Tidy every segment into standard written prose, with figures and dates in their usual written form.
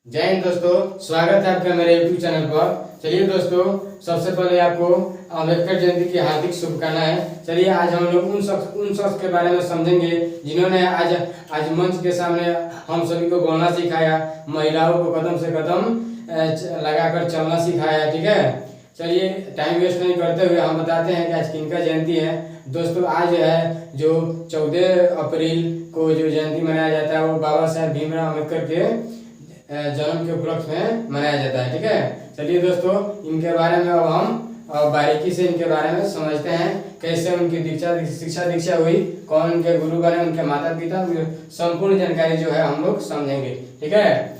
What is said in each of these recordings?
जय हिंद दोस्तों, स्वागत है आपका मेरे YouTube चैनल पर। चलिए दोस्तों, सबसे पहले आपको अम्बेडकर जयंती की हार्दिक शुभकामनाएं। चलिए आज हम लोग उन शख्स के बारे में समझेंगे जिन्होंने आज मंच के सामने हम सभी को बोलना सिखाया, महिलाओं को कदम से कदम लगाकर चलना सिखाया। ठीक है, चलिए टाइम वेस्ट नहीं करते हुए हम बताते हैं कि आज किनका जयंती है। दोस्तों, आज है जो 14 अप्रैल को जो जयंती मनाया जाता है वो बाबा साहेब भीमराव अम्बेडकर के जन्म के उपलक्ष्य में मनाया जाता है। ठीक है, चलिए दोस्तों, इनके बारे में अब हम बारीकी से इनके बारे में समझते हैं, कैसे उनकी शिक्षा हुई, कौन उनके गुरु बने, उनके माता पिता, संपूर्ण जानकारी जो है हम लोग समझेंगे। ठीक है,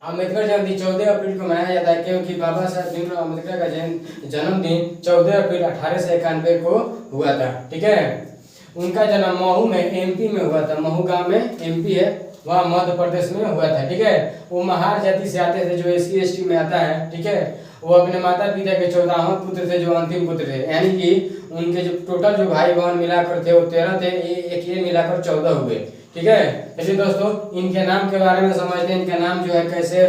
अम्बेडकर जयंती 14 अप्रैल को मनाया जाता है क्योंकि बाबा साहेब भीमराव अम्बेडकर का जन्मदिन 14 अप्रैल 1891 को हुआ था। ठीक है, उनका जन्म महू में एमपी में हुआ था। महू गांव में एमपी है, वहाँ मध्य प्रदेश में हुआ था। ठीक है, वो महार जाति से आते थे जो SC ST में आता है। ठीक है, वो अपने माता पिता के 14वां पुत्र थे, जो अंतिम पुत्र थे, यानी कि उनके जो टोटल जो भाई बहन मिलाकर थे वो 13 थे, एक ये मिलाकर 14 हुए। ठीक है, चलिए दोस्तों, इनके नाम के बारे में समझते हैं। इनका नाम जो है कैसे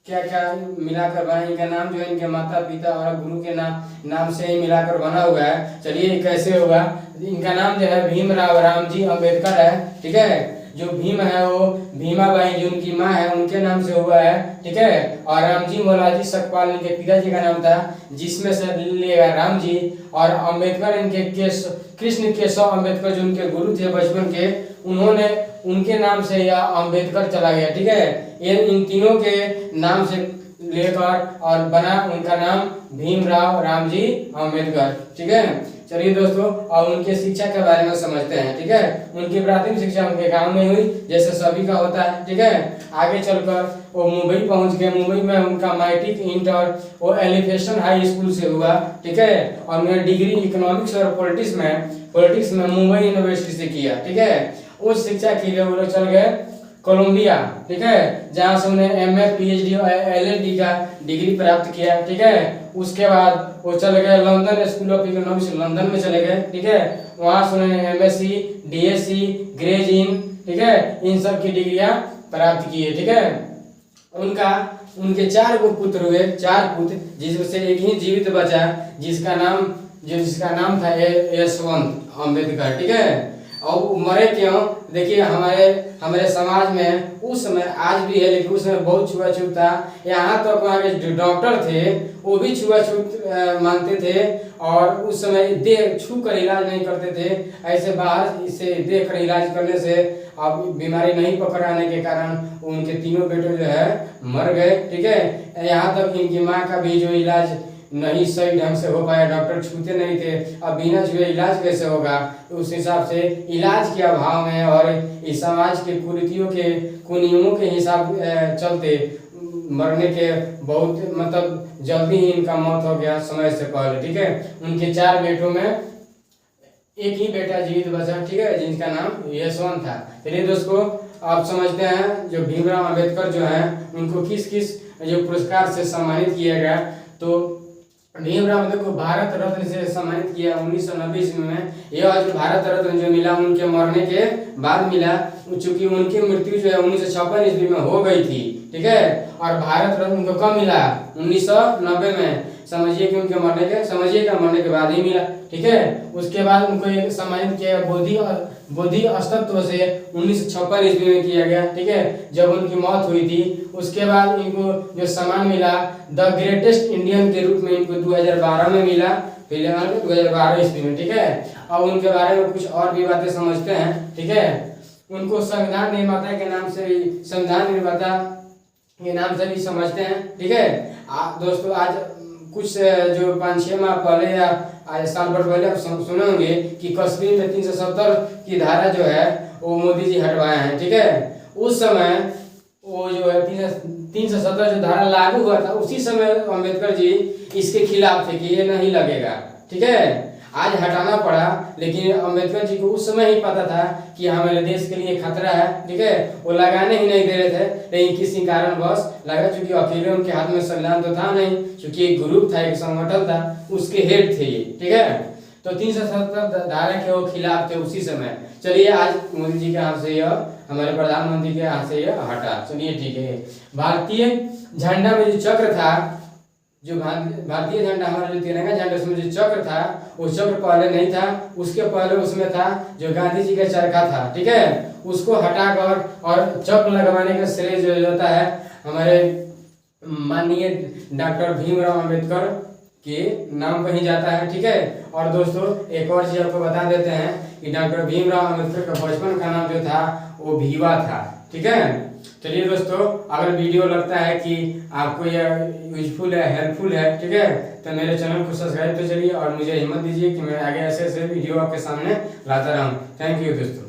क्या क्या मिलाकर बना, इनका नाम जो है इनके माता पिता और गुरु के नाम से ही मिलाकर बना हुआ है। चलिए कैसे होगा, इनका नाम जो है भीमराव रामजी अम्बेडकर है। ठीक है, जो भीम है वो भीमाबाई जो उनकी माँ है उनके नाम से हुआ है। ठीक है, और रामजी मोलाजी सकपाल इनके पिताजी का नाम था, जिसमें से लिया राम जी, और अम्बेडकर इनके कृष्ण केशव अम्बेडकर जो उनके गुरु थे बचपन के, उन्होंने उनके नाम से यह अम्बेडकर चला गया। ठीक है, इन तीनों के नाम से लेकर और बना उनका नाम भीमराव रामजी अम्बेडकर। ठीक है, चलिए दोस्तों, और उनके शिक्षा के बारे में समझते हैं। ठीक है, उनकी प्राथमिक शिक्षा उनके गांव में हुई, जैसे सभी का होता है। ठीक है, आगे चलकर वो मुंबई पहुंच गए। मुंबई में उनका मैट्रिक, इंटर वो एलिफेशन हाई स्कूल से हुआ। ठीक है, और उन्होंने डिग्री इकोनॉमिक्स और पॉलिटिक्स में मुंबई यूनिवर्सिटी से किया। ठीक है, उच्च शिक्षा के लिए वो लोग चल गए कोलंबिया। ठीक है, जहाँ से उन्हें MA PhD और LLD का डिग्री प्राप्त किया। ठीक है, उसके बाद वो चले गए London school of economics, London में चले गए। ठीक है, वहाँ से उन्होंने MSc DSc ग्रेज इन, ठीक है, इन सब की डिग्रियां प्राप्त की है। ठीक है, उनके 4 पुत्र हुए, 4 पुत्र, जिसमें से एक ही जीवित बचा, जिसका नाम था यशवंत अम्बेडकर। ठीक है, और वो मरे क्यों? देखिए, हमारे समाज में उस समय आज भी है, लेकिन उस समय बहुत छुआछूत था। यहाँ तक तो वहाँ के जो डॉक्टर थे वो भी छुआछूत मानते थे, और उस समय देख छू कर इलाज नहीं करते थे। ऐसे बाहर इसे देख कर इलाज करने से अब बीमारी नहीं पकड़ाने के कारण उनके तीनों बेटे जो है मर गए। ठीक है, यहाँ तक इनकी माँ का भी जो इलाज नहीं सही ढंग से हो पाया, डॉक्टर छूते नहीं थे। अब बिना छुए इलाज कैसे होगा? तो उस हिसाब से इलाज के अभाव में और इस समाज के कुरीतियों के कुनियमों के हिसाब चलते मरने के बहुत मतलब जल्दी ही इनका मौत हो गया समय से पहले। ठीक है, उनके 4 बेटों में एक ही बेटा जीवित बचा। ठीक है, जिनका नाम यशवंत था। चलिए दोस्तों, आप समझते हैं जो भीमराव अम्बेडकर जो है उनको किस किस जो पुरस्कार से सम्मानित किया गया। तो भीमराव अम्बेडकर को भारत रत्न से सम्मानित किया 1990 ईस्वी में। यह जो भारत रत्न जो मिला उनके मरने के बाद मिला, चूंकि उनकी मृत्यु जो है 1956 ईस्वी में हो गई थी। ठीक है, और भारत रत्न उनको कब मिला? 1990 में। समझिए मरने के बाद ही मिला। ठीक है, उसके बाद उनको एक सम्मानित किया बोधि अस्तत्व से 1956 ईस्वी में किया गया। ठीक है, जब उनकी मौत हुई थी। उसके बाद इनको जो सम्मान मिला द ग्रेटेस्ट इंडियन के रूप में इनको 2012 में मिला, फिलहाल 2012 ईस्वी में। ठीक है, अब उनके बारे में कुछ और भी बातें समझते हैं। ठीक है, उनको संविधान निर्माता के नाम से भी समझते हैं। ठीक है, दोस्तों, आज कुछ जो 5-6 माह पहले या आज साल भर पहले आप सुने होंगे कि कश्मीर में 370 की धारा जो है वो मोदी जी हटवाए हैं। ठीक है, उस समय वो जो है 370 जो धारा लागू हुआ था, उसी समय अम्बेडकर जी इसके खिलाफ थे कि ये नहीं लगेगा। ठीक है, आज हटाना पड़ा, लेकिन अम्बेडकर जी को उस समय ही पता था कि हमारे देश के लिए खतरा है। ठीक है, वो लगाने ही नहीं दे रहे थे, लेकिन किसी कारणवश लगा, चूंकि अकेले उनके हाथ में संविधान तो था नहीं, चूंकि एक ग्रुप था, एक संगठन था, उसके हेड थे ये। ठीक है, तो 370 धारा के वो खिलाफ थे उसी समय। चलिए, आज मोदी जी के हाथ से यह हमारे प्रधानमंत्री के यहाँ से ये हटा। चलिए ठीक है। भारतीय झंडा में जो चक्र था, जो भारतीय झंडा हमारा जो तिरंगा झंडा उसमें जो चक्र था, वो चक्र पहले नहीं था, उसके पहले उसमें था जो गांधी जी का चरखा था, ठीक है, उसको हटाकर और चक्र लगवाने का श्रेय जो जाता है हमारे माननीय डॉक्टर भीमराव अंबेडकर के नाम पर ही जाता है, ठीक है। और दोस्तों एक और चीज आपको बता देते हैं कि डॉक्टर भीमराव अंबेडकर का बचपन का नाम जो था वो भीवा था, ठीक है। चलिए दोस्तों, अगर वीडियो लगता है कि आपको यह यूजफुल है, हेल्पफुल है, ठीक है, तो मेरे चैनल को सब्सक्राइब तो चलिए और मुझे हिम्मत दीजिए कि मैं आगे ऐसे ऐसे वीडियो आपके सामने लाता रहूं। थैंक यू दोस्तों।